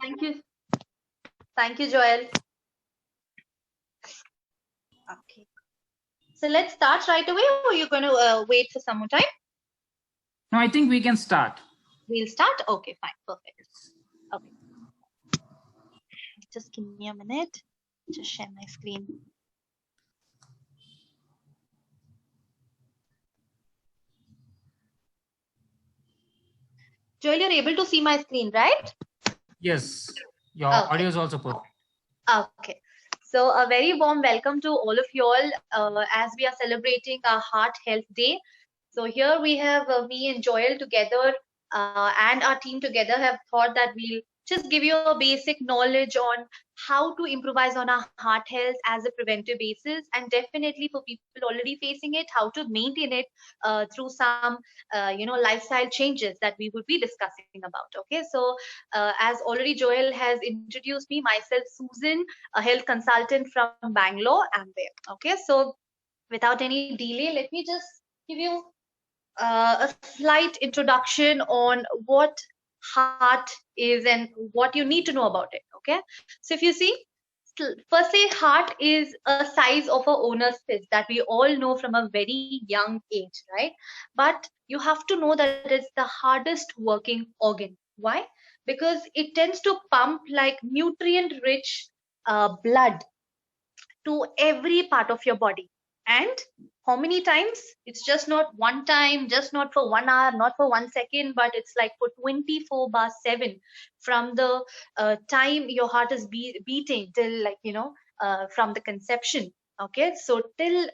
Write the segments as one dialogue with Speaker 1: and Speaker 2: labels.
Speaker 1: Thank you. Thank you, Joel. Okay. So let's start right away, or you're going to wait for some more time?
Speaker 2: No, I think we can start.
Speaker 1: We'll start? Okay, fine. Perfect. Okay. Just give me a minute. Just share my screen. Joel, you're able to see my screen, right?
Speaker 2: Yes, your audio is also perfect.
Speaker 1: Okay. So a very warm welcome to all of you all as we are celebrating our Heart Health Day. So here we have me and Joel together and our team together have thought that we'll just give you a basic knowledge on how to improvise on our heart health as a preventive basis, and definitely for people already facing it, how to maintain it through some lifestyle changes that we would be discussing about. Okay, so as already Joel has introduced me, myself Susan, a health consultant from Bangalore, I'm there. Okay, so without any delay, let me just give you a slight introduction on what heart is and what you need to know about it. Okay, so if you see, firstly, heart is a size of a owner's fist that we all know from a very young age, right? But you have to know that it's the hardest working organ. Why? Because it tends to pump like nutrient rich blood to every part of your body. And how many times? It's just not one time, just not for 1 hour, not for 1 second, but it's like for 24/7 from the time your heart is beating till, like, from the conception. Okay, so till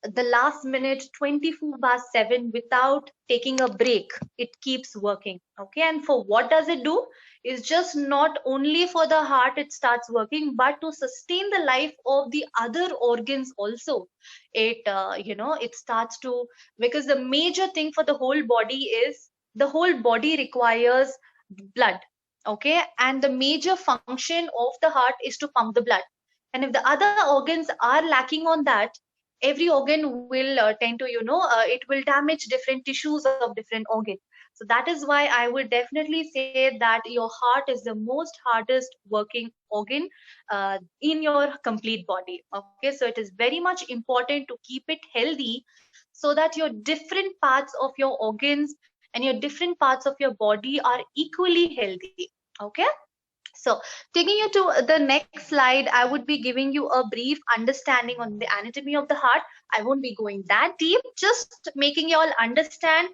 Speaker 1: the last minute, 24/7, without taking a break, it keeps working. Okay, and for what does it do? Is just not only for the heart it starts working, but to sustain the life of the other organs also. It starts to, because the major thing for the whole body is, the whole body requires blood. Okay, and the major function of the heart is to pump the blood, and if the other organs are lacking on that, every organ will tend to, it will damage different tissues of different organs. So that is why I would definitely say that your heart is the most hardest working organ in your complete body. Okay, so it is very much important to keep it healthy so that your different parts of your organs and your different parts of your body are equally healthy. Okay, so taking you to the next slide, I would be giving you a brief understanding on the anatomy of the heart. I won't be going that deep, just making you all understand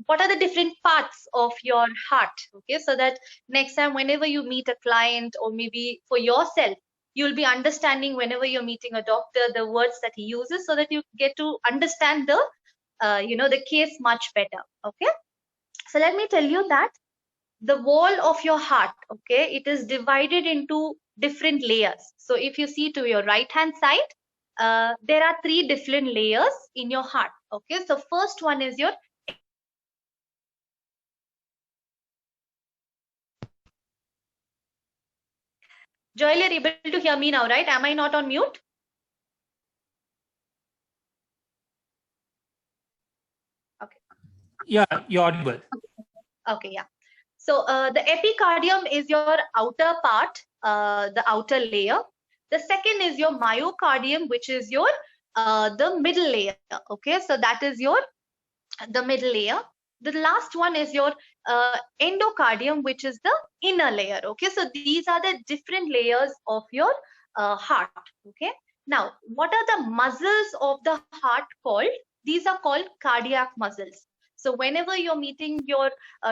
Speaker 1: what are the different parts of your heart. Okay, so that next time whenever you meet a client, or maybe for yourself, you'll be understanding whenever you're meeting a doctor the words that he uses, so that you get to understand the case much better. Okay, so let me tell you that the wall of your heart, okay, it is divided into different layers. So if you see to your right hand side, there are three different layers in your heart. Okay, so first one is your Joel, you're able to hear me now, right? Am I not on mute? Okay.
Speaker 2: Yeah, you're audible.
Speaker 1: Okay, yeah. So the epicardium is your outer part, the outer layer. The second is your myocardium, which is your the middle layer. Okay, so that is your the middle layer. The last one is your endocardium, which is the inner layer. Okay, so these are the different layers of your heart. Okay, now what are the muscles of the heart called? These are called cardiac muscles. So whenever you're meeting your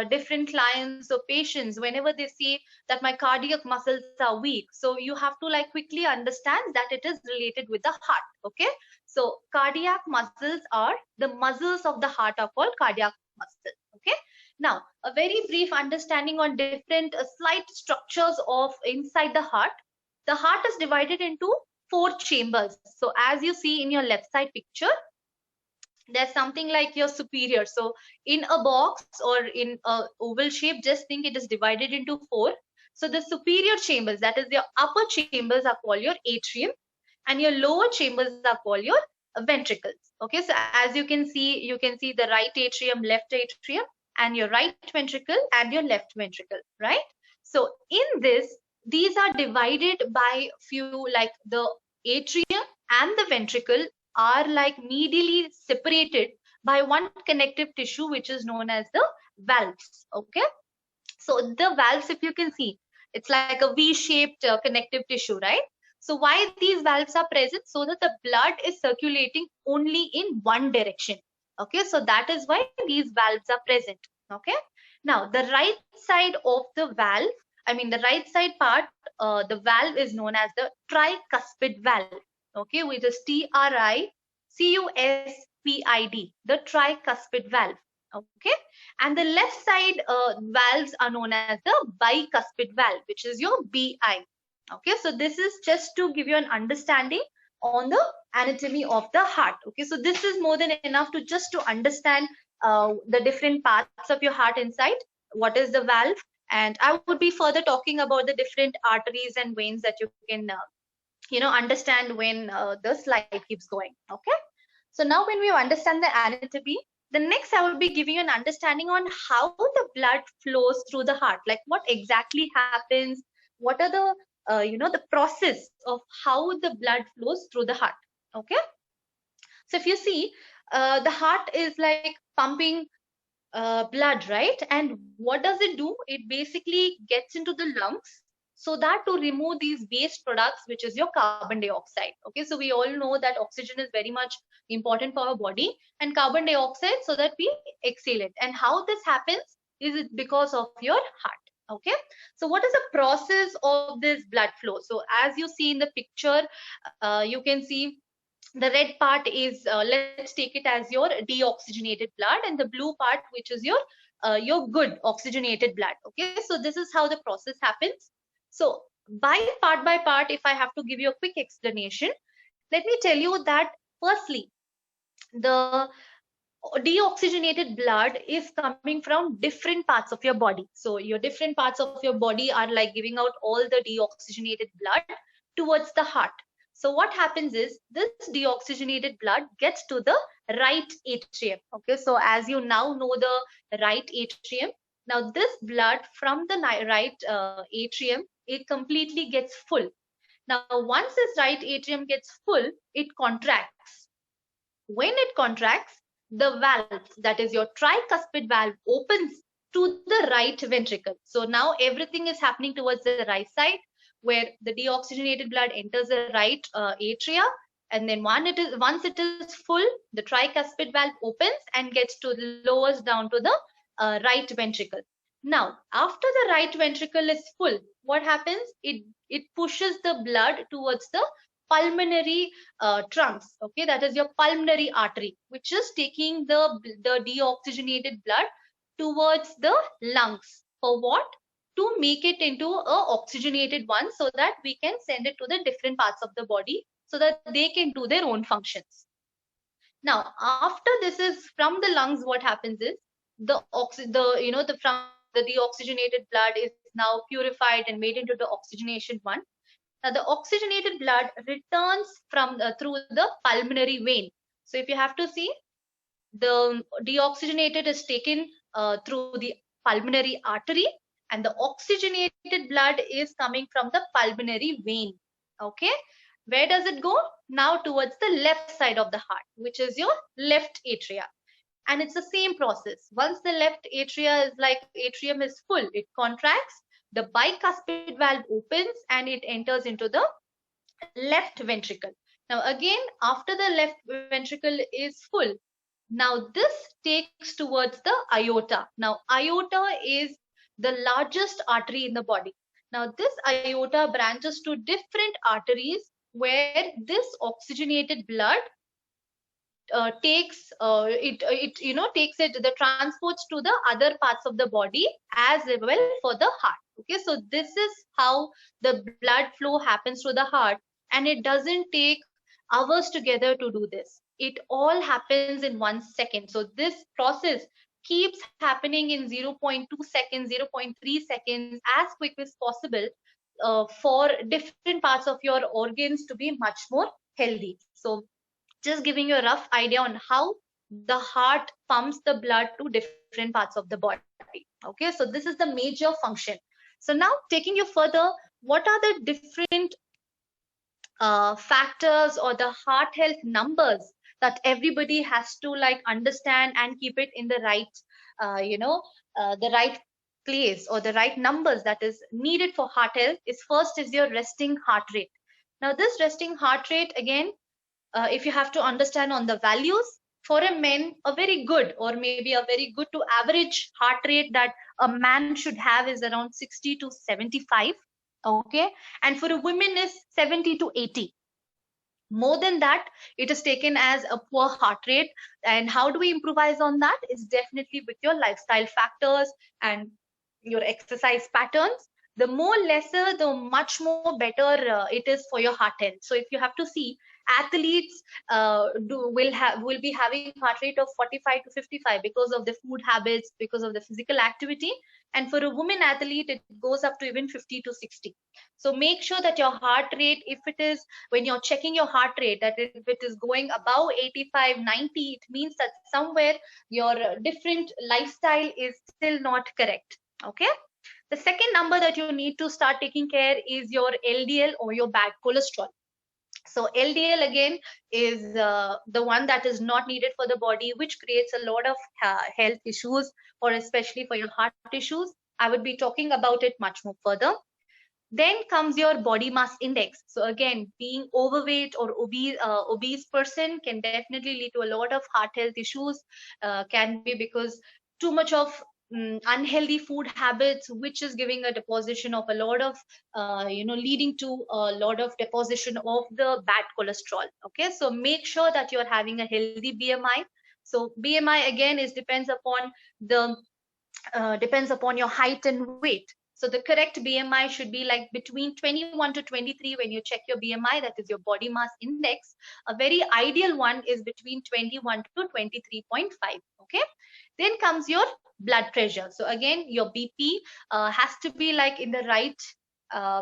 Speaker 1: different clients or patients, whenever they say that my cardiac muscles are weak, so you have to like quickly understand that it is related with the heart. Okay, so cardiac muscles are the muscles of the heart are called cardiac muscles. Okay, now a very brief understanding on different slight structures of inside the heart. The heart is divided into 4 chambers. So as you see in your left side picture, there's something like your superior. So in a box or in a oval shape, just think it is divided into 4. So the superior chambers, that is your upper chambers, are called your atrium, and your lower chambers are called your ventricles. Okay, so as you can see the right atrium, left atrium, and your right ventricle and your left ventricle, right? So in this, these are divided by few, like the atrium and the ventricle are like medially separated by one connective tissue, which is known as the valves. Okay, so the valves, if you can see, it's like a V-shaped connective tissue, right? So why these valves are present? So that the blood is circulating only in one direction. Okay, so that is why these valves are present. Okay, now the right side of the valve, I mean the right side part, the valve is known as the tricuspid valve. Okay, which is TRICUSPID, the tricuspid valve. Okay, and the left side valves are known as the bicuspid valve, which is your BI. Okay, so this is just to give you an understanding on the anatomy of the heart. Okay, so this is more than enough to just to understand the different parts of your heart inside, what is the valve, and I would be further talking about the different arteries and veins that you can understand when the slide keeps going. Okay, so now when we understand the anatomy, the next I will be giving you an understanding on how the blood flows through the heart, like what exactly happens, what are the the process of how the blood flows through the heart. Okay, so if you see, the heart is like pumping blood, right? And what does it do? It basically gets into the lungs so that to remove these waste products, which is your carbon dioxide. Okay, so we all know that oxygen is very much important for our body, and carbon dioxide so that we exhale it. And how this happens is it because of your heart. Okay, so what is the process of this blood flow? So as you see in the picture, you can see the red part is, let's take it as your deoxygenated blood, and the blue part, which is your good oxygenated blood. Okay, so this is how the process happens. So by part, if I have to give you a quick explanation, let me tell you that firstly, the deoxygenated blood is coming from different parts of your body. So your different parts of your body are like giving out all the deoxygenated blood towards the heart. So what happens is this deoxygenated blood gets to the right atrium. Okay, so as you now know the right atrium, now this blood from the right atrium, it completely gets full. Now once this right atrium gets full, it contracts. When it contracts, the valve, that is your tricuspid valve, opens to the right ventricle. So now everything is happening towards the right side, where the deoxygenated blood enters the right atria, and then once it is full, the tricuspid valve opens and gets to lowers down to the right ventricle. Now after the right ventricle is full, what happens? It pushes the blood towards the pulmonary trunks. Okay, that is your pulmonary artery, which is taking the deoxygenated blood towards the lungs. For what? To make it into a oxygenated one, so that we can send it to the different parts of the body so that they can do their own functions. Now after this is from the lungs, what happens is the deoxygenated blood is now purified and made into the oxygenation one. Now the oxygenated blood returns from through the pulmonary vein. So if you have to see, the deoxygenated is taken through the pulmonary artery, and the oxygenated blood is coming from the pulmonary vein. Okay, where does it go? Now towards the left side of the heart, which is your left atria. And it's the same process. Once the left atrium is full, it contracts, the bicuspid valve opens, and it enters into the left ventricle. Now again, after the left ventricle is full, now this takes towards the aorta. Now aorta is the largest artery in the body. Now this aorta branches to different arteries, where this oxygenated blood takes the transports to the other parts of the body as well for the heart. Okay, so this is how the blood flow happens to the heart, and it doesn't take hours together to do this. It all happens in 1 second. So this process keeps happening in 0.2 seconds, 0.3 seconds, as quick as possible, for different parts of your organs to be much more healthy. So just giving you a rough idea on how the heart pumps the blood to different parts of the body. Okay, so this is the major function. So now taking you further, what are the different factors or the heart health numbers that everybody has to like understand and keep it in the right, the right place, or the right numbers that is needed for heart health is first is your resting heart rate. Now this resting heart rate, again, if you have to understand on the values, for a man, a very good or maybe a very good to average heart rate that a man should have is around 60 to 75. Okay. And for a woman is 70 to 80. More than that, it is taken as a poor heart rate. And how do we improvise on that is definitely with your lifestyle factors and your exercise patterns. The more lesser, the much more better it is for your heart health. So if you have to see, athletes will be having heart rate of 45 to 55 because of the food habits, because of the physical activity. And for a woman athlete, it goes up to even 50 to 60. So make sure that your heart rate, if it is, when you're checking your heart rate, that if it is going above 85, 90, it means that somewhere your different lifestyle is still not correct. Okay. The second number that you need to start taking care is your LDL or your bad cholesterol. So LDL again is the one that is not needed for the body, which creates a lot of health issues, or especially for your heart issues. I would be talking about it much more further. Then comes your body mass index. So again, being overweight or obese person can definitely lead to a lot of heart health issues. Can be because too much of unhealthy food habits, which is giving a deposition of a lot of leading to a lot of deposition of the bad cholesterol. Okay, so make sure that you're having a healthy BMI. So BMI again is the depends upon your height and weight. So the correct BMI should be like between 21 to 23 when you check your BMI, that is your body mass index. A very ideal one is between 21 to 23.5. Okay. Then comes your blood pressure. So again, your BP has to be like in the right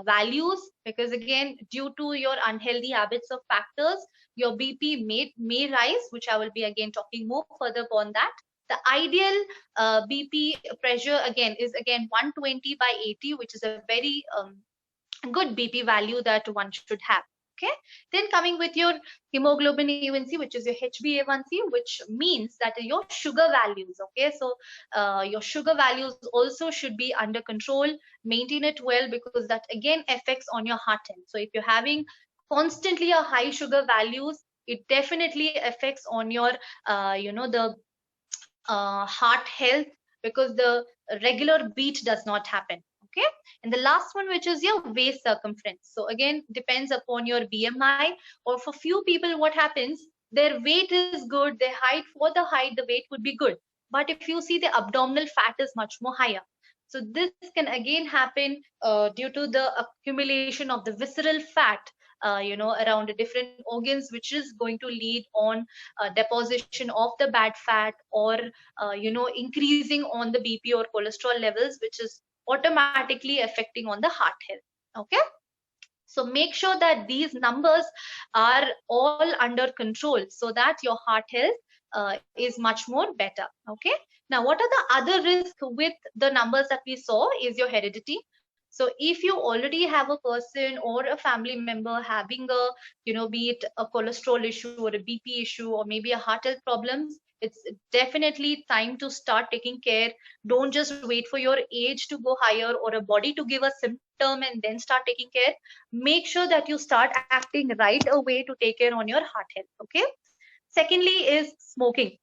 Speaker 1: values, because again, due to your unhealthy habits of factors, your BP may rise, which I will be again talking more further upon that. The ideal BP pressure again is again 120 by 80, which is a very good BP value that one should have. Okay. Then coming with your hemoglobin A1C, which is your HbA1c, which means that your sugar values. Okay. So your sugar values also should be under control. Maintain it well, because that again affects on your heart health. So if you're having constantly a high sugar values, it definitely affects on your the heart health, because the regular beat does not happen. Okay. And the last one, which is your waist circumference. So again, depends upon your BMI, or for few people what happens, their weight is good, their height, for the height the weight would be good, but if you see the abdominal fat is much more higher. So this can again happen due to the accumulation of the visceral fat around the different organs, which is going to lead on deposition of the bad fat, or increasing on the BP or cholesterol levels, which is automatically affecting on the heart health. Okay. So make sure that these numbers are all under control, so that your heart health is much more better. Okay. Now, what are the other risks with the numbers that we saw is your heredity. So if you already have a person or a family member having a, be it a cholesterol issue or a BP issue or maybe a heart health problems, it's definitely time to start taking care. Don't just wait for your age to go higher or a body to give a symptom and then start taking care. Make sure that you start acting right away to take care on your heart health. Okay. Secondly is smoking.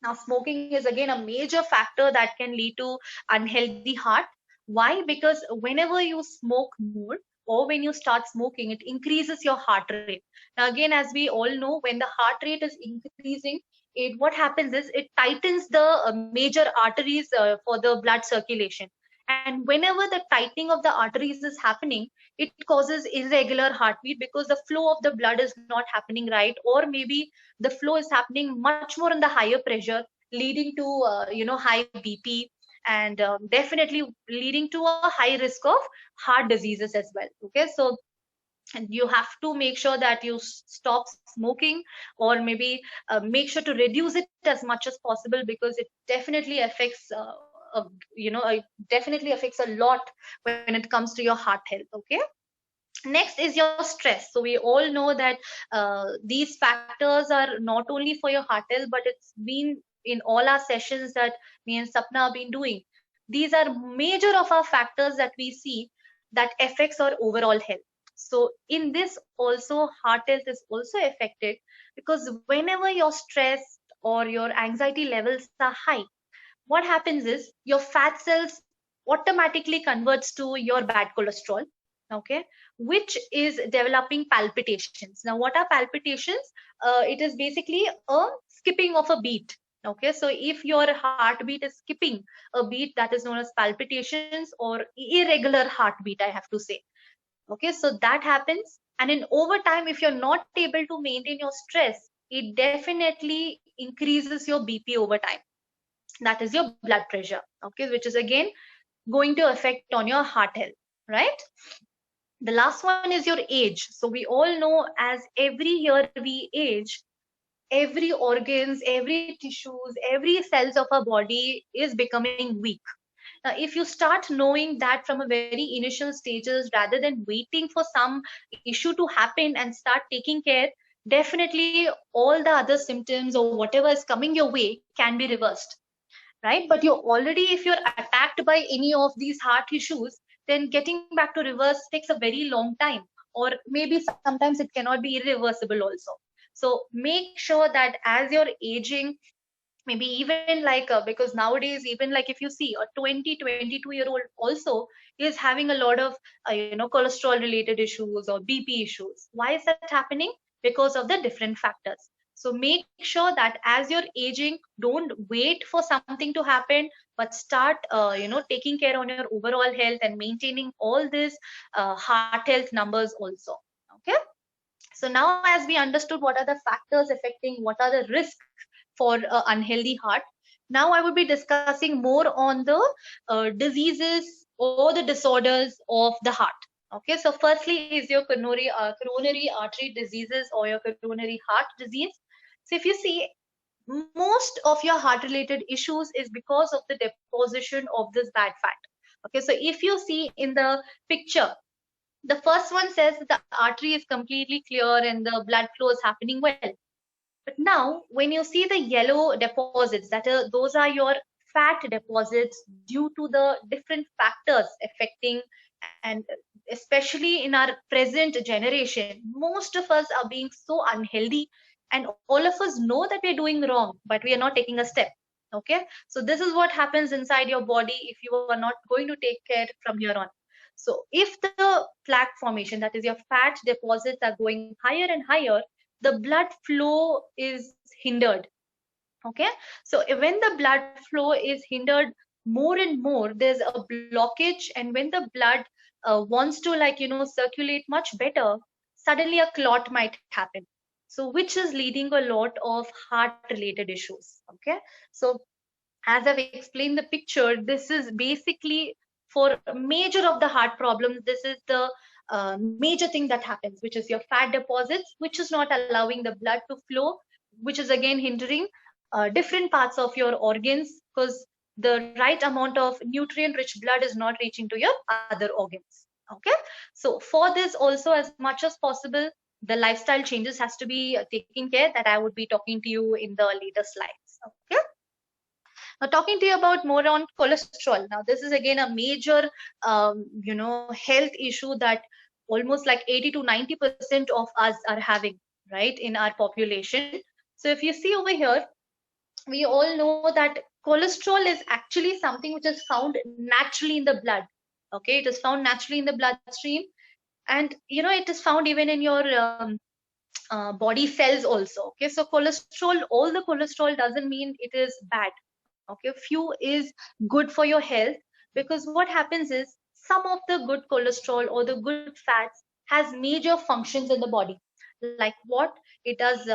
Speaker 1: Now, smoking is again a major factor that can lead to unhealthy heart. Why? Because whenever you smoke more, or when you start smoking, it increases your heart rate. Now, again, as we all know, when the heart rate is increasing, what happens is it tightens the major arteries for the blood circulation. And whenever the tightening of the arteries is happening, it causes irregular heartbeat, because the flow of the blood is not happening right, or maybe the flow is happening much more on the higher pressure, leading to high BP, and definitely leading to a high risk of heart diseases as well. Okay. So, and you have to make sure that you stop smoking, or maybe make sure to reduce it as much as possible, because it definitely affects it definitely affects a lot when it comes to your heart health. Okay. Next is your stress. So we all know that these factors are not only for your heart health, but it's been in all our sessions that me and Sapna have been doing. These are major of our factors that we see that affects our overall health. So in this also, heart health is also affected, because whenever you're stressed or your anxiety levels are high, what happens is your fat cells automatically converts to your bad cholesterol. Okay. Which is developing palpitations. Now what are palpitations? It is basically a skipping of a beat. Okay. So if your heartbeat is skipping a beat, that is known as palpitations or irregular heartbeat, I have to say. Okay. So that happens, and in over time, if you're not able to maintain your stress, it definitely increases your BP over time. That is your blood pressure. Okay. Which is again going to affect on your heart health, right? The last one is your age. So we all know, as every year we age, every organs, every tissues, every cells of our body is becoming weak. Now if you start knowing that from a very initial stages, rather than waiting for some issue to happen and start taking care, definitely all the other symptoms or whatever is coming your way can be reversed, right? But you're already, if you're attacked by any of these heart issues, then getting back to reverse takes a very long time, or maybe sometimes it cannot be irreversible also. So make sure that as you're aging, maybe even like because nowadays, even like if you see a 20-22-year-old also is having a lot of cholesterol related issues or BP issues. Why is that happening? Because of the different factors. So make sure that as you're aging, don't wait for something to happen, but start taking care on your overall health and maintaining all these heart health numbers also. Okay. So now, as we understood what are the factors affecting, what are the risks for unhealthy heart, now I would be discussing more on the diseases or the disorders of the heart. Okay, so firstly is your coronary artery diseases or your coronary heart disease. So if you see, most of your heart related issues is because of the deposition of this bad fat. Okay, so if you see in the picture, the first one says that the artery is completely clear and the blood flow is happening well. But now, when you see the yellow deposits, those are your fat deposits due to the different factors affecting, and especially in our present generation, most of us are being so unhealthy, and all of us know that we're doing wrong, but we are not taking a step. Okay, so this is what happens inside your body if you are not going to take care from here on. So if the plaque formation, that is your fat deposits, are going higher and higher, the blood flow is hindered. Okay, so when the blood flow is hindered more and more, there's a blockage, and when the blood wants to circulate much better, suddenly a clot might happen, so which is leading a lot of heart related issues. Okay, so as I've explained the picture, this is basically for major of the heart problems. This is the major thing that happens, which is your fat deposits, which is not allowing the blood to flow, which is again hindering different parts of your organs, because the right amount of nutrient rich blood is not reaching to your other organs. Okay, so for this also, as much as possible, the lifestyle changes has to be taken care, that I would be talking to you in the later slides. Okay. Now, talking to you about more on cholesterol. Now, this is again a major, health issue that almost like 80 to 90% of us are having, right, in our population. So if you see over here, we all know that cholesterol is actually something which is found naturally in the blood. Okay, it is found naturally in the bloodstream, and it is found even in your body cells also. Okay, so cholesterol, all the cholesterol doesn't mean it is bad. Okay, few is good for your health, because what happens is some of the good cholesterol or the good fats has major functions in the body. Like what it does,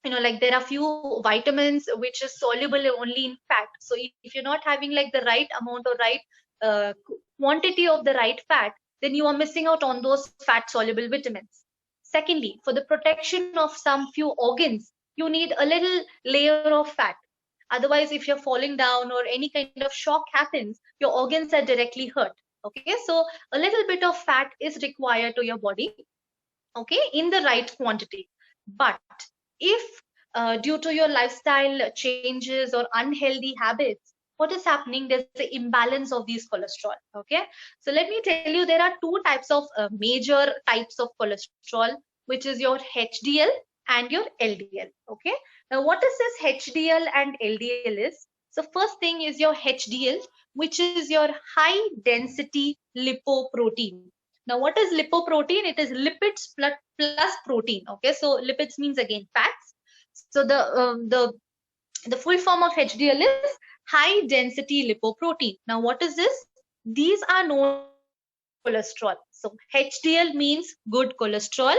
Speaker 1: like there are few vitamins which is soluble only in fat. So if you're not having like the right amount or right quantity of the right fat, then you are missing out on those fat soluble vitamins. Secondly, for the protection of some few organs, you need a little layer of fat. Otherwise, if you're falling down or any kind of shock happens, your organs are directly hurt. Okay, so a little bit of fat is required to your body, okay, in the right quantity. But if due to your lifestyle changes or unhealthy habits, what is happening, there's an imbalance of these cholesterol. Okay, so let me tell you, there are two types of major types of cholesterol, which is your HDL and your LDL. Okay, now what is this HDL and LDL is? So first thing is your HDL, which is your high density lipoprotein. Now, what is lipoprotein? It is lipids plus protein. Okay, so lipids means again fats. So the full form of HDL is high density lipoprotein. Now, what is this? These are known as cholesterol. So HDL means good cholesterol.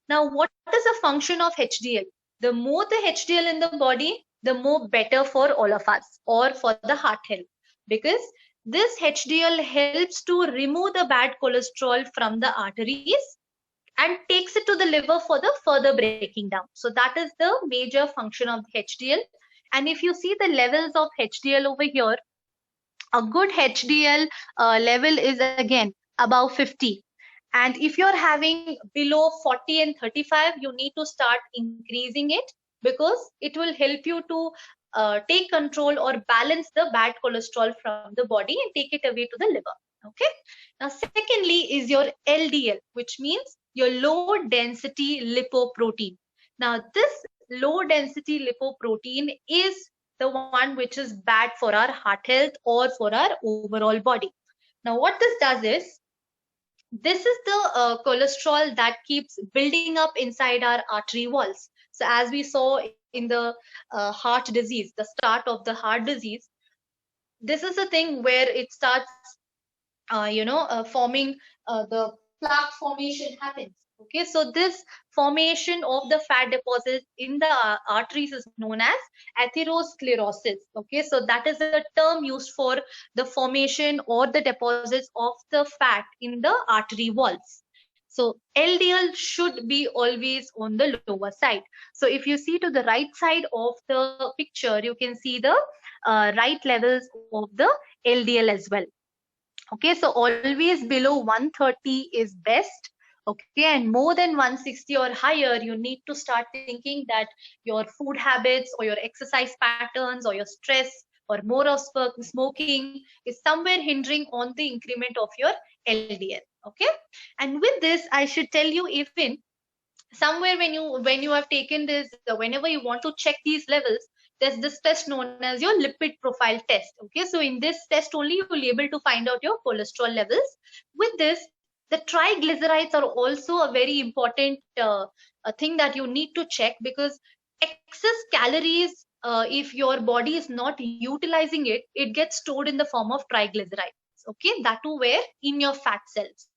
Speaker 1: Now, what is the function of HDL? The more the HDL in the body, the more better for all of us or for the heart health, because this HDL helps to remove the bad cholesterol from the arteries and takes it to the liver for the further breaking down. So that is the major function of the HDL. And if you see the levels of HDL over here, a good HDL level is again above 50. And if you're having below 40 and 35, you need to start increasing it, because it will help you to take control or balance the bad cholesterol from the body and take it away to the liver. Okay. Now, secondly is your LDL, which means your low density lipoprotein. Now, this low density lipoprotein is the one which is bad for our heart health or for our overall body. Now, what this does is, this is the cholesterol that keeps building up inside our artery walls. So as we saw in the heart disease, the start of the heart disease, this is the thing where it starts forming, the plaque formation happens. Okay, so this formation of the fat deposits in the arteries is known as atherosclerosis. Okay, so that is a term used for the formation or the deposits of the fat in the artery walls. So LDL should be always on the lower side. So if you see to the right side of the picture, you can see the right levels of the LDL as well. Okay, so always below 130 is best. Okay, and more than 160 or higher, you need to start thinking that your food habits or your exercise patterns or your stress or more of smoking is somewhere hindering on the increment of your LDL. Okay, and with this, I should tell you, even somewhere when you have taken this, whenever you want to check these levels, there's this test known as your lipid profile test. Okay, so in this test only you will be able to find out your cholesterol levels. With this, the triglycerides are also a very important thing that you need to check, because excess calories, if your body is not utilizing it, it gets stored in the form of triglycerides. Okay, that too where in your fat cells.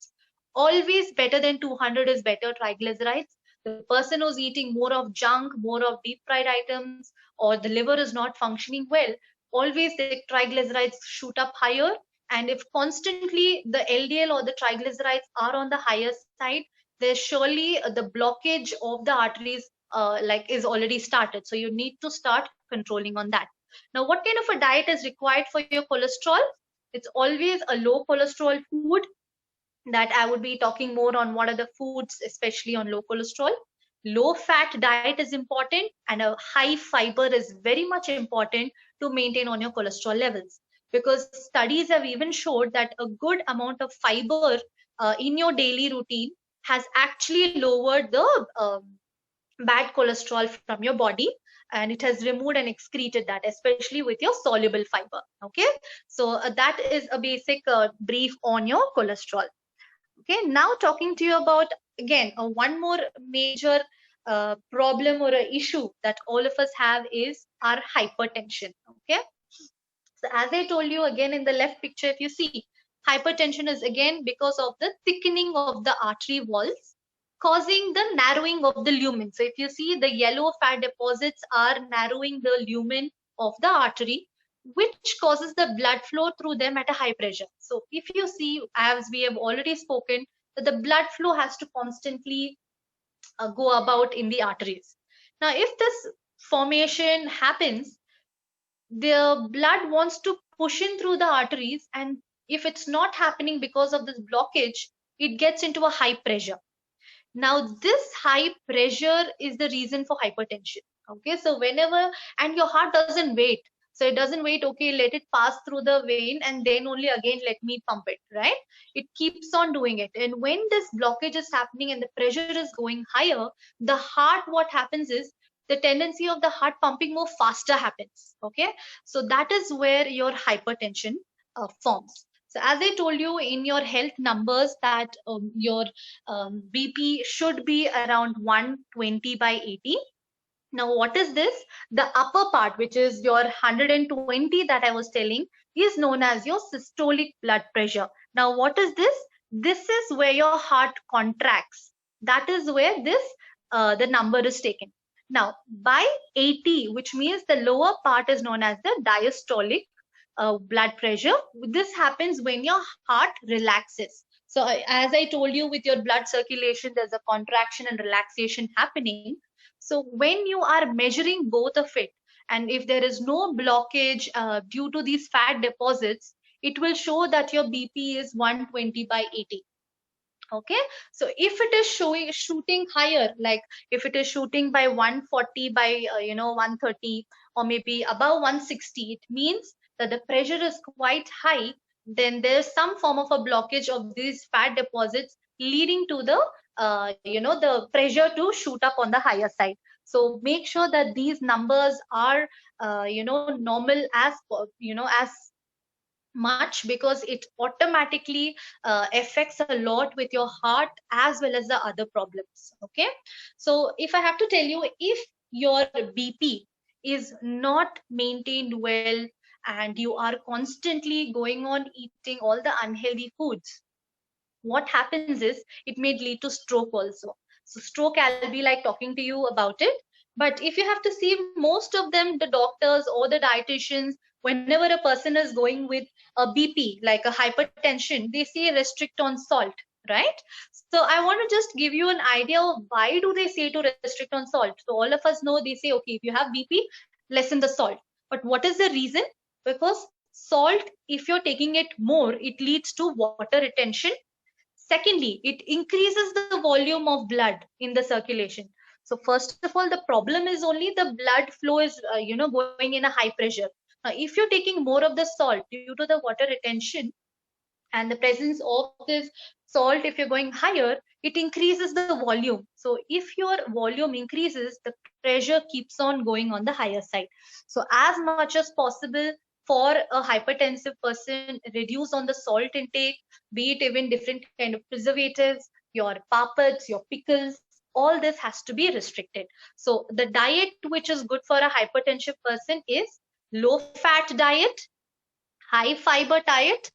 Speaker 1: Always better than 200 is better triglycerides. The person who's eating more of junk, more of deep fried items, or the liver is not functioning well, always the triglycerides shoot up higher. And if constantly the LDL or the triglycerides are on the higher side, there's surely the blockage of the arteries is already started. So you need to start controlling on that. Now, what kind of a diet is required for your cholesterol? It's always a low cholesterol food, that I would be talking more on what are the foods, especially on low cholesterol. Low fat diet is important, and a high fiber is very much important to maintain on your cholesterol levels, because studies have even showed that a good amount of fiber in your daily routine has actually lowered the bad cholesterol from your body, and it has removed and excreted that, especially with your soluble fiber. Okay, so that is a basic brief on your cholesterol. Okay, now talking to you about again one more major problem or a issue that all of us have is our hypertension. Okay, so as I told you again in the left picture, if you see, hypertension is again because of the thickening of the artery walls, causing the narrowing of the lumen. So if you see, the yellow fat deposits are narrowing the lumen of the artery, which causes the blood flow through them at a high pressure. So if you see, as we have already spoken, that the blood flow has to constantly go about in the arteries. Now, if this formation happens, the blood wants to push in through the arteries, and if it's not happening because of this blockage, it gets into a high pressure. Now this high pressure is the reason for hypertension. Okay, so whenever, and your heart doesn't wait, so it doesn't wait, okay, let it pass through the vein and then only again let me pump it, right? It keeps on doing it, and when this blockage is happening and the pressure is going higher, the heart, what happens is, the tendency of the heart pumping more faster happens. Okay, so that is where your hypertension forms. So as I told you in your health numbers that your BP should be around 120 by 80. Now, what is this? The upper part, which is your 120 that I was telling, is known as your systolic blood pressure. Now, what is this? This is where your heart contracts. That is where this the number is taken. Now, by 80, which means the lower part is known as the diastolic blood pressure. This happens when your heart relaxes. So as I told you, with your blood circulation, there's a contraction and relaxation happening. So when you are measuring both of it, and if there is no blockage due to these fat deposits, it will show that your BP is 120 by 80. Okay, so if it is shooting higher, like if it is shooting by 140 by 130, or maybe above 160, it means that the pressure is quite high. Then there's some form of a blockage of these fat deposits, leading to the the pressure to shoot up on the higher side. So make sure that these numbers are normal as as much, because it automatically affects a lot with your heart as well as the other problems. Okay, so if I have to tell you, if your BP is not maintained well and you are constantly going on eating all the unhealthy foods, what happens is it may lead to stroke also. So stroke, I'll be like talking to you about it. But if you have to see, most of them, the doctors or the dietitians, whenever a person is going with a BP, like a hypertension, they say restrict on salt, right? So I want to just give you an idea of why do they say to restrict on salt. So all of us know, they say, okay, if you have BP, lessen the salt. But what is the reason? Because salt, if you're taking it more, it leads to water retention. Secondly, it increases the volume of blood in the circulation. So first of all, the problem is only the blood flow is going in a high pressure. Now, if you're taking more of the salt due to the water retention and the presence of this salt, if you're going higher, it increases the volume. So if your volume increases, the pressure keeps on going on the higher side. So as much as possible, for a hypertensive person, reduce on the salt intake, be it even different kind of preservatives, your papads, your pickles, all this has to be restricted. So the diet which is good for a hypertensive person is low fat diet, high fiber diet,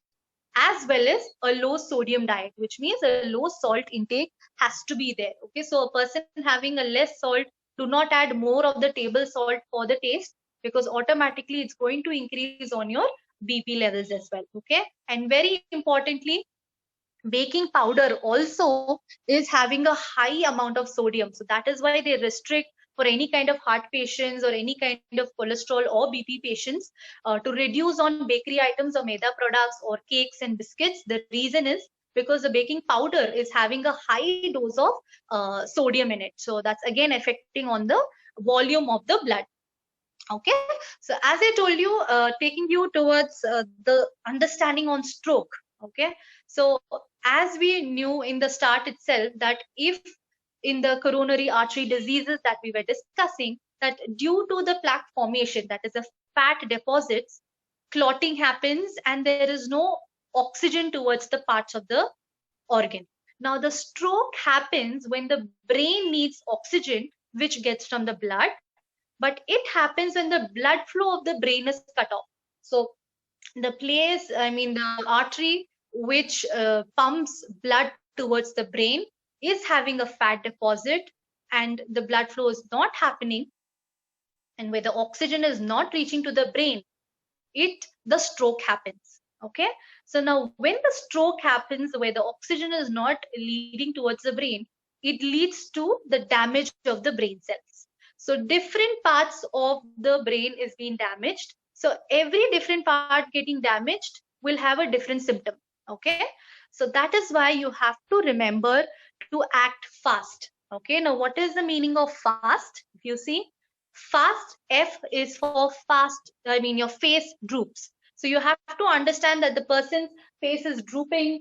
Speaker 1: as well as a low sodium diet, which means a low salt intake has to be there. Okay, so a person having a less salt, do not add more of the table salt for the taste, because automatically it's going to increase on your BP levels as well. Okay, and very importantly, baking powder also is having a high amount of sodium. So that is why they restrict for any kind of heart patients or any kind of cholesterol or BP patients to reduce on bakery items or maida products or cakes and biscuits. The reason is because the baking powder is having a high dose of sodium in it. So that's again affecting on the volume of the blood. Okay, so as I told you, taking you towards the understanding on stroke. Okay, so as we knew in the start itself, that if in the coronary artery diseases that we were discussing, that due to the plaque formation, that is a fat deposits, clotting happens and there is no oxygen towards the parts of the organ. Now the stroke happens when the brain needs oxygen, which gets from the blood, but it happens when the blood flow of the brain is cut off. So the place, the artery which pumps blood towards the brain is having a fat deposit, and the blood flow is not happening, and where the oxygen is not reaching to the brain, the stroke happens. Okay, so now when the stroke happens where the oxygen is not leading towards the brain, it leads to the damage of the brain cells. So different parts of the brain is being damaged. So every different part getting damaged will have a different symptom. Okay, so that is why you have to remember to act fast. Okay, now what is the meaning of fast? If you see, fast, F is for fast, I mean your face droops. So you have to understand that the person's face is drooping,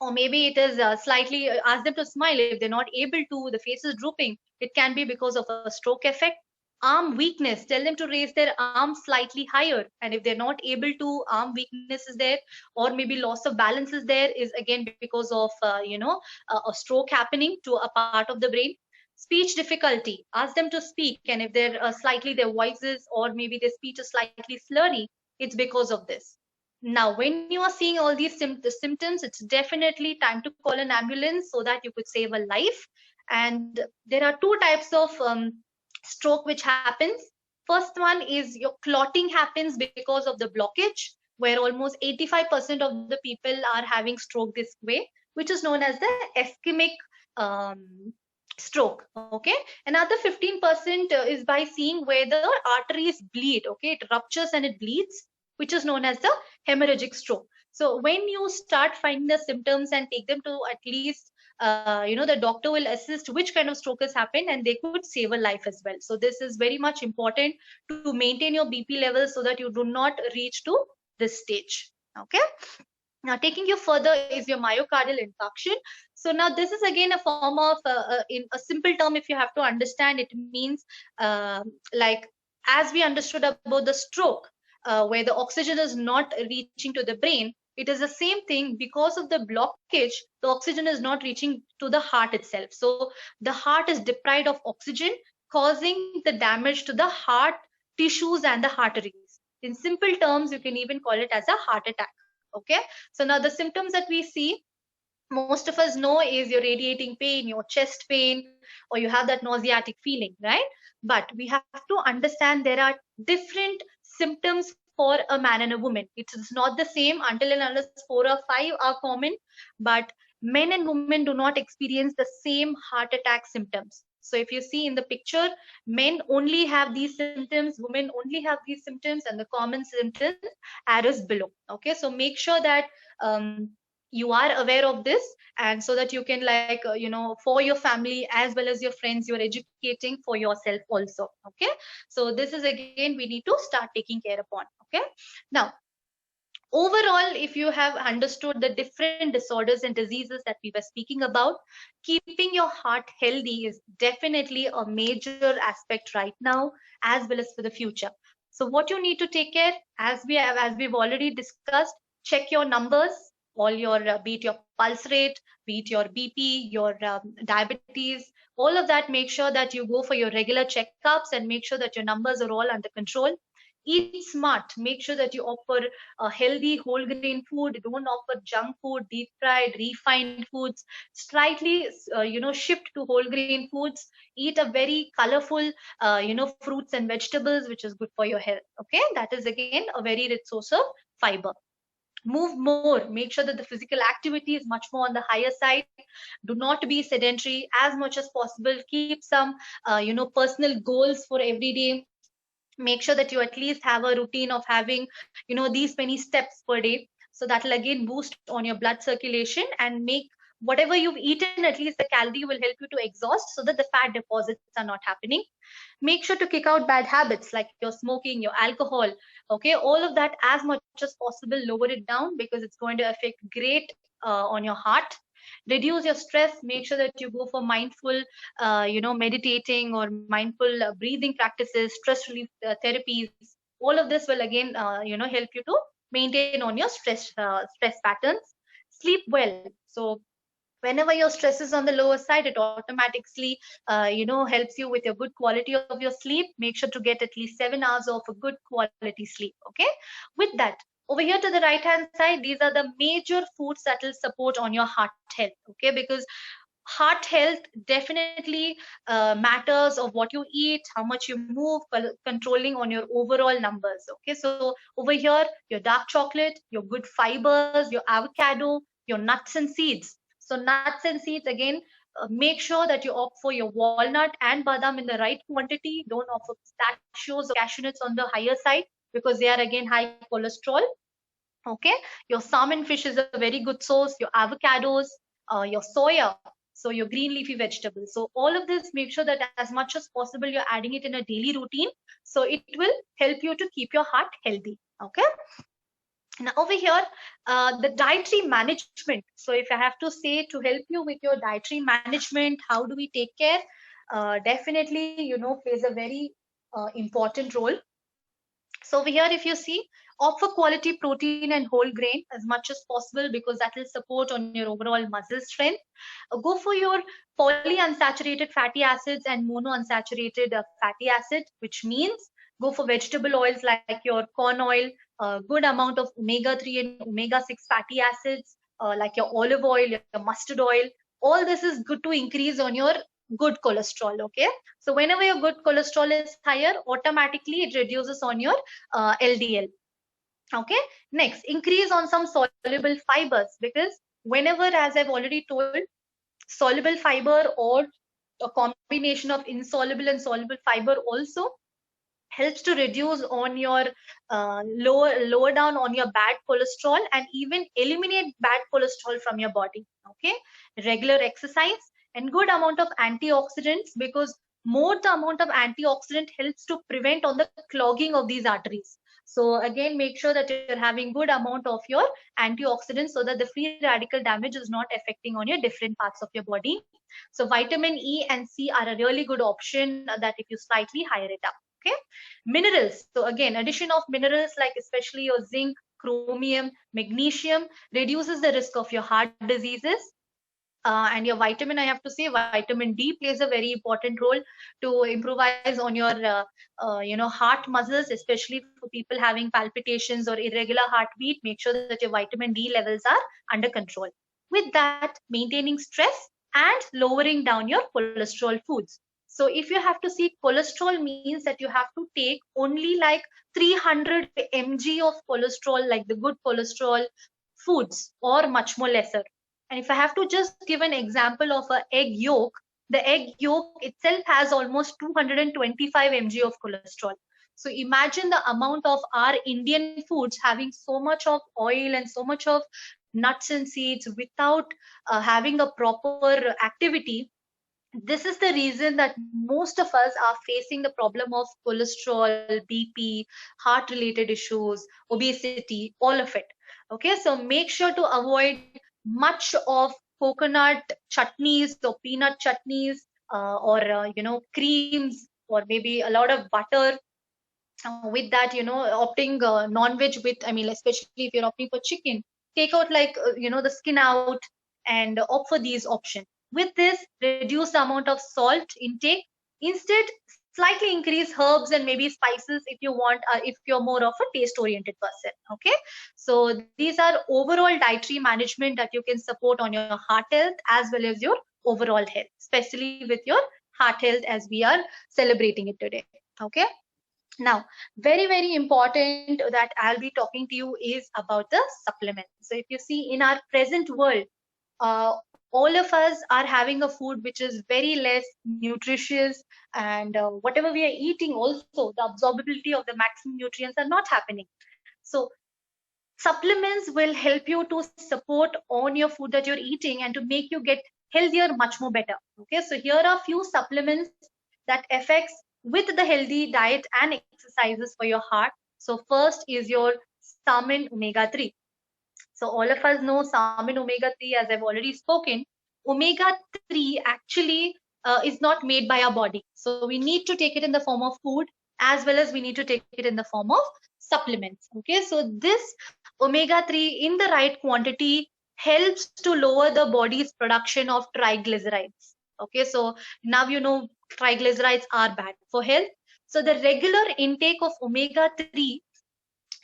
Speaker 1: or maybe it is slightly, ask them to smile. If they're not able to, the face is drooping, it can be because of a stroke effect. Arm weakness, tell them to raise their arms slightly higher, and if they're not able to, arm weakness is there, or maybe loss of balance is there, is again because of a stroke happening to a part of the brain. Speech difficulty, ask them to speak, and if they're slightly, their voices or maybe their speech is slightly slurry, it's because of this. Now, when you are seeing all these symptoms, it's definitely time to call an ambulance so that you could save a life. And there are two types of stroke which happens. First one is your clotting happens because of the blockage, where almost 85% of the people are having stroke this way, which is known as the ischemic um, stroke. Okay, another 15% is by seeing where the arteries bleed. Okay, it ruptures and it bleeds, which is known as the hemorrhagic stroke. So when you start finding the symptoms and take them to at least, the doctor will assist which kind of stroke has happened, and they could save a life as well. So this is very much important to maintain your BP levels so that you do not reach to this stage. Okay. Now, taking you further is your myocardial infarction. So now this is again a form of, in a simple term, if you have to understand, it means like, as we understood about the stroke, where the oxygen is not reaching to the brain, it is the same thing. Because of the blockage, the oxygen is not reaching to the heart itself. So the heart is deprived of oxygen, causing the damage to the heart tissues and the arteries. In simple terms, you can even call it as a heart attack. Okay, so now the symptoms that we see, most of us know, is your radiating pain, your chest pain, or you have that nauseatic feeling, right? But we have to understand there are different symptoms for a man and a woman. It is not the same until and unless 4 or 5 are common, but men and women do not experience the same heart attack symptoms. So if you see in the picture, men only have these symptoms, women only have these symptoms, and the common symptoms are as below. Okay, so make sure that you are aware of this, and so that you can, like, for your family as well as your friends, you're educating for yourself also. Okay, so this is again we need to start taking care upon. Okay, now overall, if you have understood the different disorders and diseases that we were speaking about, keeping your heart healthy is definitely a major aspect right now, as well as for the future. So what you need to take care, as we've already discussed, check your numbers, all your be it your pulse rate, be it your BP, your diabetes, all of that. Make sure that you go for your regular checkups and make sure that your numbers are all under control. Eat smart, make sure that you offer healthy whole grain food, don't offer junk food, deep fried, refined foods. Slightly shift to whole grain foods. Eat a very colorful fruits and vegetables, which is good for your health. Okay, that is again a very rich source of fiber. Move more, make sure that the physical activity is much more on the higher side. Do not be sedentary as much as possible. Keep some personal goals for every day. Make sure that you at least have a routine of having these many steps per day, so that will again boost on your blood circulation and make whatever you've eaten, at least the calorie will help you to exhaust, so that the fat deposits are not happening. Make sure to kick out bad habits like your smoking, your alcohol. Okay, all of that as much as possible, lower it down, because it's going to affect great on your heart. Reduce your stress, make sure that you go for mindful meditating or mindful breathing practices, stress relief therapies. All of this will again help you to maintain on your stress patterns. Sleep well. So whenever your stress is on the lower side, it automatically helps you with your good quality of your sleep. Make sure to get at least 7 hours of a good quality sleep. Okay, with that, over here to the right hand side, these are the major foods that will support on your heart health. Okay, because heart health definitely matters of what you eat, how much you move, controlling on your overall numbers. Okay, so over here, your dark chocolate, your good fibers, your avocado, your nuts and seeds. So nuts and seeds, again, make sure that you opt for your walnut and badam in the right quantity. Don't offer pistachios or cashew nuts on the higher side. because they are again high cholesterol. Okay, your salmon fish is a very good source, your avocados, your soya, so your green leafy vegetables. So all of this, make sure that as much as possible you're adding it in a daily routine, so it will help you to keep your heart healthy. Okay, now over here, the dietary management. So if I have to say, to help you with your dietary management, how do we take care? Definitely, plays a very important role. So over here, if you see, opt for quality protein and whole grain as much as possible, because that will support on your overall muscle strength. Go for your polyunsaturated fatty acids and monounsaturated fatty acid, which means go for vegetable oils like your corn oil, good amount of omega-3 and omega-6 fatty acids, like your olive oil, your mustard oil. All this is good to increase on your good cholesterol. Okay, so whenever your good cholesterol is higher, automatically it reduces on your LDL. Okay, next, increase on some soluble fibers, because whenever, as I've already told, soluble fiber or a combination of insoluble and soluble fiber also helps to reduce on your lower down on your bad cholesterol and even eliminate bad cholesterol from your body. Okay, regular exercise and good amount of antioxidants, because more the amount of antioxidant helps to prevent on the clogging of these arteries. So again, make sure that you're having good amount of your antioxidants, so that the free radical damage is not affecting on your different parts of your body. So vitamin E and C are a really good option, that if you slightly higher it up. Okay, minerals. So again, addition of minerals like especially your zinc, chromium, magnesium reduces the risk of your heart diseases. And your vitamin, I have to say, vitamin D plays a very important role to improvise on your heart muscles, especially for people having palpitations or irregular heartbeat. Make sure that your vitamin D levels are under control. With that, maintaining stress and lowering down your cholesterol foods. So if you have to see, cholesterol means that you have to take only like 300 mg of cholesterol, like the good cholesterol foods, or much more lesser. And if I have to just give an example of an egg yolk, the egg yolk itself has almost 225 mg of cholesterol. So imagine the amount of our Indian foods having so much of oil and so much of nuts and seeds without having a proper activity. This is the reason that most of us are facing the problem of cholesterol, BP, heart related issues, obesity, all of it. Okay, so make sure to avoid much of coconut chutneys or peanut chutneys, or creams, or maybe a lot of butter. With that, opting non-veg with, I mean, especially if you're opting for chicken, take out like the skin out and opt for these options. With this, reduce the amount of salt intake. Instead, slightly increase herbs and maybe spices if you want, if you're more of a taste oriented person. Okay, so these are overall dietary management that you can support on your heart health as well as your overall health, especially with your heart health as we are celebrating it today. Okay, now, very, very important that I'll be talking to you is about the supplements. So if you see in our present world, all of us are having a food which is very less nutritious, and whatever we are eating also, the absorbability of the maximum nutrients are not happening. So supplements will help you to support on your food that you're eating and to make you get healthier much more better. Okay, so here are a few supplements that affects with the healthy diet and exercises for your heart. So first is your salmon omega-3. So all of us know salmon omega-3, as I've already spoken. Omega-3 actually is not made by our body. So we need to take it in the form of food, as well as we need to take it in the form of supplements. Okay, so this omega-3 in the right quantity helps to lower the body's production of triglycerides. Okay, so now you know triglycerides are bad for health. So the regular intake of omega-3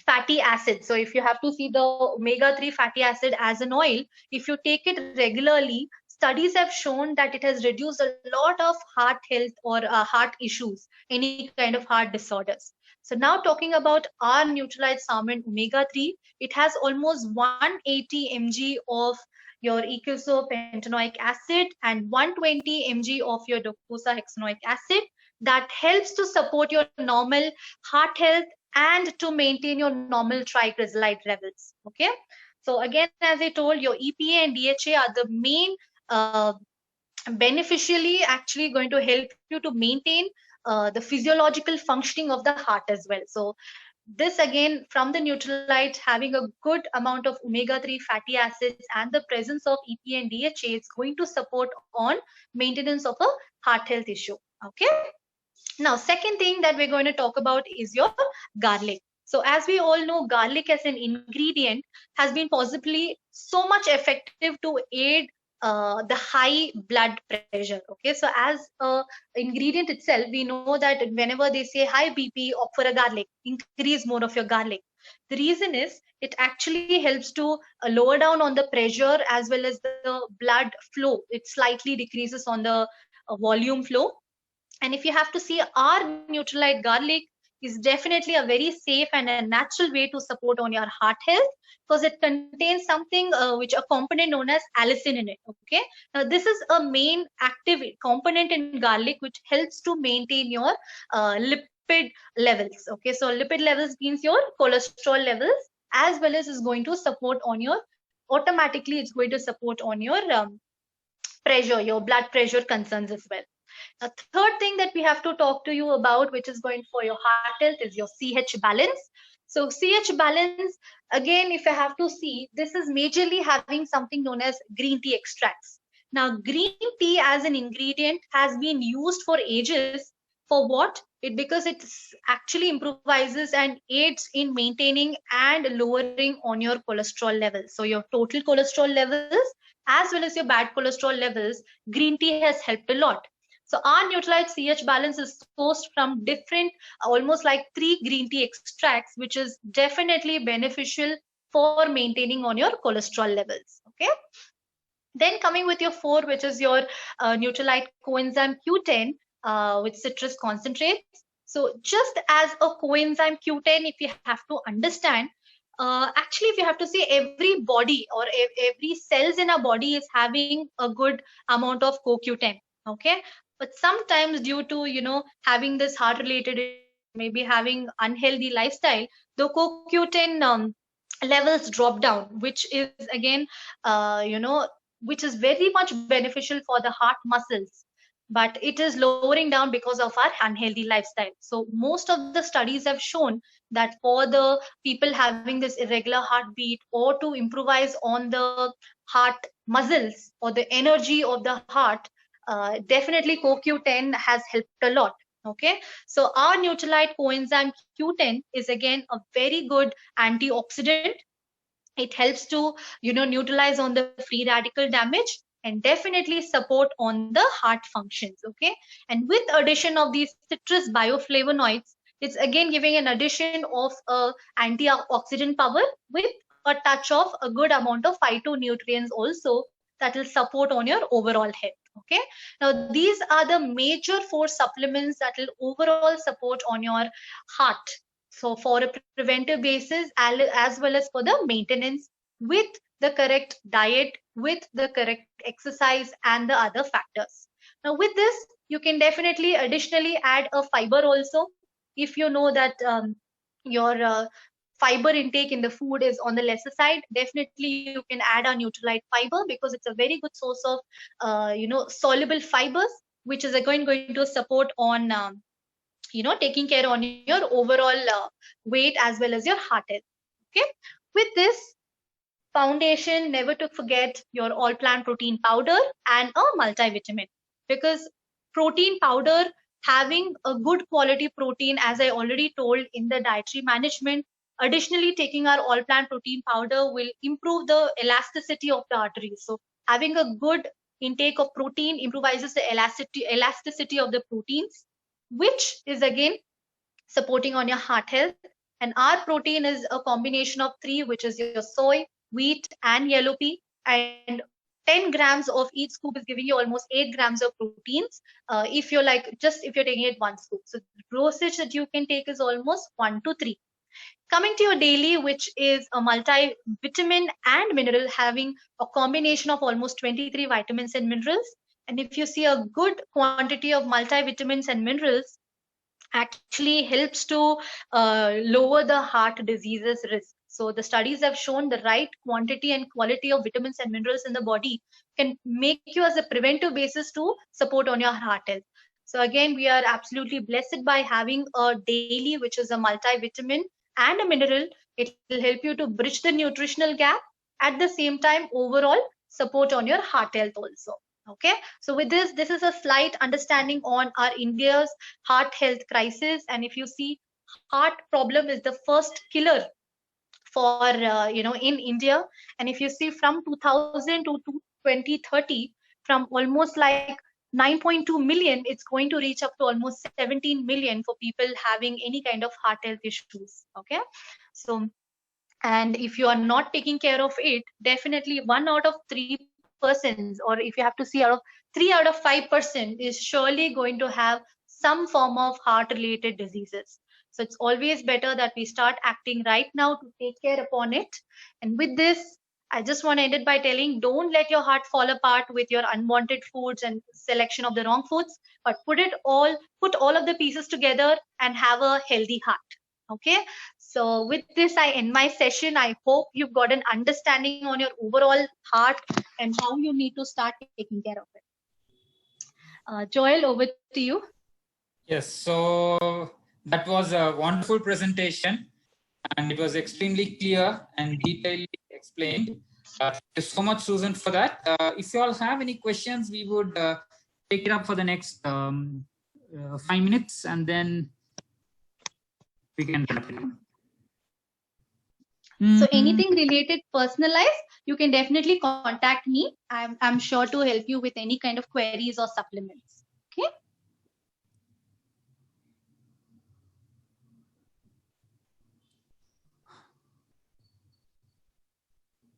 Speaker 1: fatty acid. So if you have to see the omega-3 fatty acid as an oil, if you take it regularly, studies have shown that it has reduced a lot of heart health or heart issues, any kind of heart disorders. So now talking about our neutralized salmon omega-3, it has almost 180 mg of your eicosapentaenoic acid and 120 mg of your docosahexaenoic acid that helps to support your normal heart health and to maintain your normal triglyceride levels. Okay, so again, as I told, your EPA and DHA are the main beneficially actually going to help you to maintain the physiological functioning of the heart as well. So this again, from the Nutrilite, having a good amount of omega-3 fatty acids and the presence of EPA and DHA is going to support on maintenance of a heart health issue. Okay. Now, second thing that we're going to talk about is your garlic. So as we all know, garlic as an ingredient has been possibly so much effective to aid the high blood pressure. Okay, so as a ingredient itself, we know that whenever they say high BP, opt for a garlic, increase more of your garlic. The reason is it actually helps to lower down on the pressure as well as the blood flow. It slightly decreases on the volume flow. And if you have to see, our Nutrilite garlic is definitely a very safe and a natural way to support on your heart health, because it contains something which a component known as allicin in it. Okay, now this is a main active component in garlic which helps to maintain your lipid levels. Okay, so lipid levels means your cholesterol levels, as well as is going to support on your, automatically it's going to support on your pressure, your blood pressure concerns as well. A third thing that we have to talk to you about, which is going for your heart health, is your CH balance. So CH balance, again, if I have to see, this is majorly having something known as green tea extracts. Now, green tea as an ingredient has been used for ages. For what? Because it actually improvises and aids in maintaining and lowering on your cholesterol levels. So your total cholesterol levels as well as your bad cholesterol levels, green tea has helped a lot. So our Nutrilite CH balance is sourced from different, almost like 3 green tea extracts, which is definitely beneficial for maintaining on your cholesterol levels. Okay. Then coming with your 4, which is your Nutrilite coenzyme Q10 with citrus concentrates. So just as a coenzyme Q10, if you have to understand, actually, if you have to say, every body or every cells in our body is having a good amount of CoQ10. Okay, but sometimes due to having this heart related, maybe having unhealthy lifestyle, the CoQ10 levels drop down, which is again which is very much beneficial for the heart muscles, but it is lowering down because of our unhealthy lifestyle. So most of the studies have shown that for the people having this irregular heartbeat, or to improvise on the heart muscles or the energy of the heart, definitely CoQ10 has helped a lot. Okay, so our Nutrilite coenzyme Q10 is again a very good antioxidant. It helps to neutralize on the free radical damage and definitely support on the heart functions. Okay, and with addition of these citrus bioflavonoids, it's again giving an addition of antioxidant power with a touch of a good amount of phytonutrients also, that will support on your overall health. Okay, now these are the major 4 supplements that will overall support on your heart, so for a preventive basis as well as for the maintenance, with the correct diet, with the correct exercise and the other factors. Now with this, you can definitely additionally add a fiber also. If you know that your fiber intake in the food is on the lesser side, definitely you can add a Nutrilite fiber, because it's a very good source of soluble fibers, which is going to support on taking care on your overall weight as well as your heart health. Okay, with this foundation, never to forget your all plant protein powder and a multivitamin, because protein powder, having a good quality protein, as I already told in the dietary management, additionally taking our all plant protein powder will improve the elasticity of the arteries. So having a good intake of protein improvises the elasticity of the proteins, which is again supporting on your heart health. And our protein is a combination of 3, which is your soy, wheat and yellow pea, and 10 grams of each scoop is giving you almost 8 grams of proteins, if you're if you're taking it 1 scoop. So the dosage that you can take is almost 1 to 3. Coming to your daily, which is a multivitamin and mineral, having a combination of almost 23 vitamins and minerals. And if you see a good quantity of multivitamins and minerals, actually helps to lower the heart diseases risk. So the studies have shown the right quantity and quality of vitamins and minerals in the body can make you as a preventive basis to support on your heart health. So again, we are absolutely blessed by having a daily, which is a multivitamin and a mineral. It will help you to bridge the nutritional gap, at the same time overall support on your heart health also. Okay, so with this is a slight understanding on our India's heart health crisis. And if you see, heart problem is the first killer for in India. And if you see from 2000 to 2030, from almost like 9.2 million, it's going to reach up to almost 17 million for people having any kind of heart health issues. Okay, so, and if you are not taking care of it, definitely 1 out of 3 persons, or if you have to see, out of 3 out of 5% is surely going to have some form of heart related diseases. So it's always better that we start acting right now to take care upon it. And with this, I just want to end it by telling, don't let your heart fall apart with your unwanted foods and selection of the wrong foods, but put all of the pieces together and have a healthy heart. Okay, so with this, I end my session. I hope you've got an understanding on your overall heart and how you need to start taking care of it. Joel, over to you.
Speaker 2: Yes, so that was a wonderful presentation and it was extremely clear and detailedly explained. Thank you so much, Susan, for that. If you all have any questions, we would take it up for the next 5 minutes and then we can wrap it up.
Speaker 1: So anything related personal life, you can definitely contact me. I'm sure to help you with any kind of queries or supplements. Okay.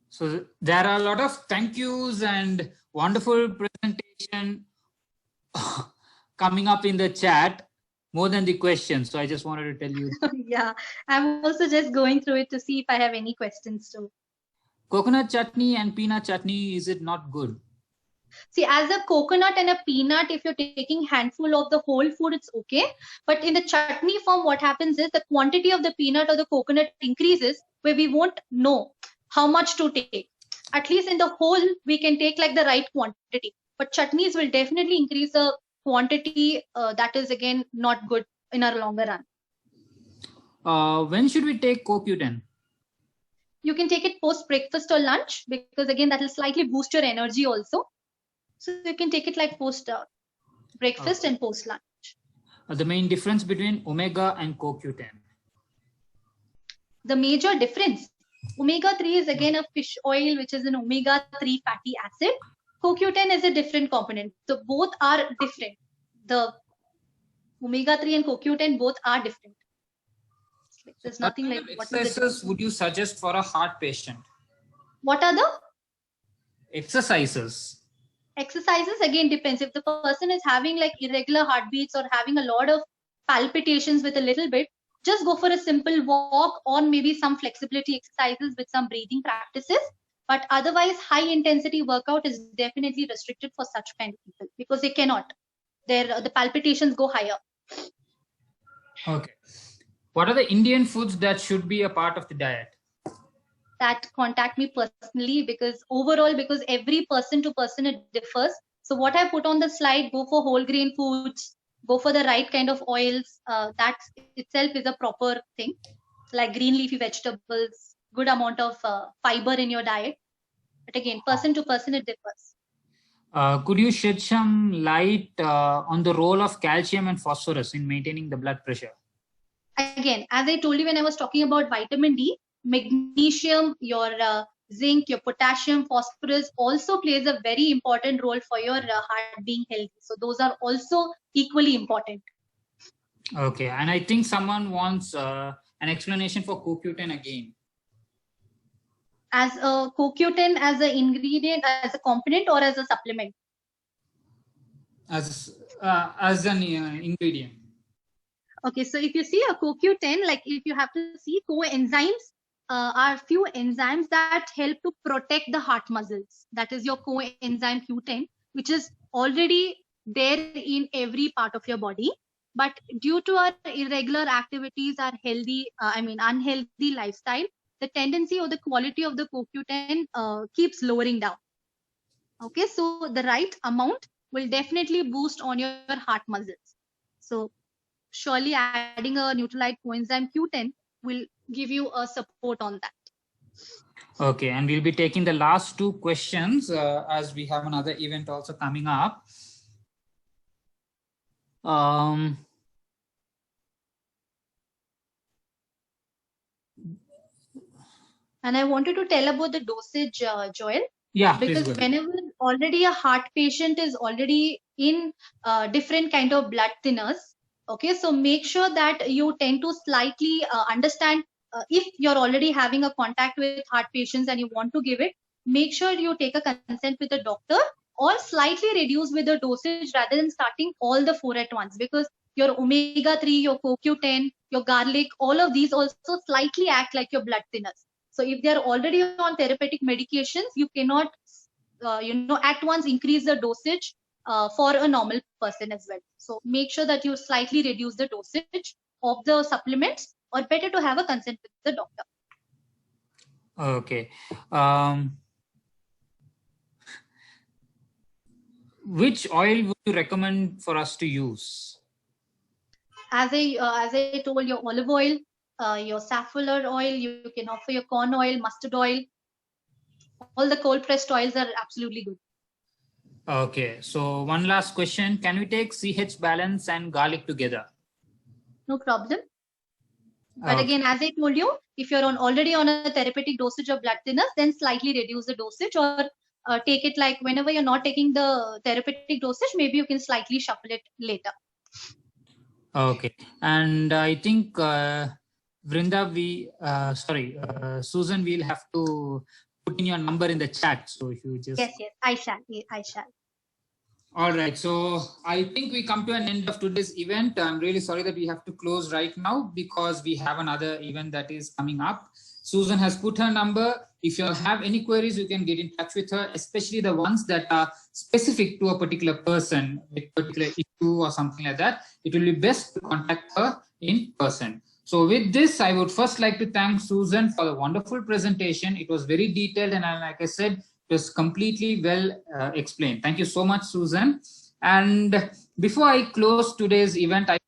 Speaker 2: So there are a lot of thank yous and wonderful presentation coming up in the chat, more than the questions. So I just wanted to tell you.
Speaker 1: Yeah, I'm also just going through it to see if I have any questions too.
Speaker 2: Coconut chutney and peanut chutney, is it not good?
Speaker 1: See, as a coconut and a peanut, if you're taking handful of the whole food, it's okay. But in the chutney form, what happens is the quantity of the peanut or the coconut increases, where we won't know how much to take. At least in the whole, we can take like the right quantity. But chutneys will definitely increase the quantity. That is again not good in our longer
Speaker 2: run. When should we take CoQ10?
Speaker 1: You can take it post breakfast or lunch, because again that will slightly boost your energy also. So you can take it like post breakfast and post lunch.
Speaker 2: The main difference between omega and CoQ10?
Speaker 1: The major difference, omega-3 is again a fish oil, which is an omega-3 fatty acid. CoQ10 is a different component. So both are different. The omega-3 and CoQ10 both are different. There's nothing like
Speaker 2: what exercises would you suggest for a heart patient?
Speaker 1: What are the
Speaker 2: exercises?
Speaker 1: Exercises again depends. If the person is having like irregular heartbeats or having a lot of palpitations with a little bit, just go for a simple walk or maybe some flexibility exercises with some breathing practices. But otherwise, high intensity workout is definitely restricted for such kind of people, because they cannot. The palpitations go higher.
Speaker 2: Okay. What are the Indian foods that should be a part of the diet?
Speaker 1: That contact me personally, because overall, because every person to person it differs. So what I put on the slide, go for whole grain foods, go for the right kind of oils. That itself is a proper thing, like green leafy vegetables, good amount of fiber in your diet. But again, person to person it differs.
Speaker 2: Could you shed some light on the role of calcium and phosphorus in maintaining the blood pressure?
Speaker 1: Again, as I told you when I was talking about vitamin D, magnesium, your zinc, your potassium, phosphorus also plays a very important role for your heart being healthy. So those are also equally important.
Speaker 2: Okay, and I think someone wants an explanation for CoQ10 again.
Speaker 1: As a CoQ10 as an ingredient, as a component, or as a supplement?
Speaker 2: As an ingredient.
Speaker 1: Okay, so if you see a CoQ10, like if you have to see coenzymes, are few enzymes that help to protect the heart muscles. That is your coenzyme Q10, which is already there in every part of your body. but due to our irregular activities, our unhealthy lifestyle, the tendency or the quality of the CoQ10 keeps lowering down. Okay, so the right amount will definitely boost on your heart muscles. So surely adding a Nutrilite coenzyme Q10 will give you a support on that.
Speaker 2: Okay, and we'll be taking the last two questions as we have another event also coming up. And
Speaker 1: I wanted to tell about the dosage, Joel.
Speaker 2: Yeah,
Speaker 1: because whenever already a heart patient is already in different kind of blood thinners, okay, so make sure that you tend to slightly understand if you're already having a contact with heart patients and you want to give it, make sure you take a consent with the doctor or slightly reduce with the dosage rather than starting all the 4 at once, because your omega-3, your CoQ10, your garlic, all of these also slightly act like your blood thinners. So if they are already on therapeutic medications, you cannot, at once increase the dosage for a normal person as well. So make sure that you slightly reduce the dosage of the supplements, or better to have a consent with the doctor.
Speaker 2: Okay. Which oil would you recommend for us to use?
Speaker 1: As I told, your olive oil, your safflower oil, you can offer your corn oil, mustard oil. All the cold pressed oils are absolutely good.
Speaker 2: Okay, so one last question. Can we take CH balance and garlic together?
Speaker 1: No problem. But again, as I told you, if you're already on a therapeutic dosage of blood thinners, then slightly reduce the dosage, or take it like whenever you're not taking the therapeutic dosage, maybe you can slightly shuffle it later.
Speaker 2: Okay, and I think Vrinda, Susan, we'll have to put in your number in the chat. So if you just...
Speaker 1: Yes, I shall.
Speaker 2: All right, so I think we come to an end of today's event. I'm really sorry that we have to close right now because we have another event that is coming up. Susan has put her number. If you have any queries, you can get in touch with her, especially the ones that are specific to a particular person, a particular issue or something like that. It will be best to contact her in person. So with this, I would first like to thank Susan for the wonderful presentation. It was very detailed and like I said, it was completely well explained. Thank you so much, Susan. And before I close today's event, I would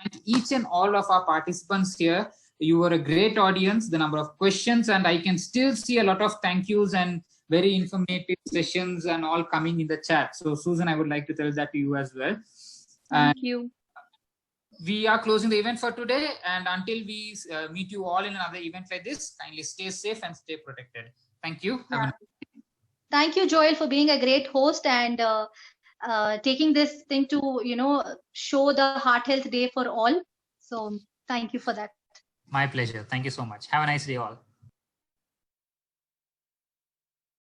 Speaker 2: like to thank each and all of our participants here. You were a great audience, the number of questions, and I can still see a lot of thank yous and very informative sessions and all coming in the chat. So Susan, I would like to tell that to you as well.
Speaker 1: Thank you.
Speaker 2: We are closing the event for today, and until we meet you all in another event like this, kindly stay safe and stay protected. Thank you.
Speaker 1: Thank you, Joel, for being a great host and taking this thing to, show the Heart Health Day for all. So thank you for that.
Speaker 2: My pleasure. Thank you so much. Have a nice day all.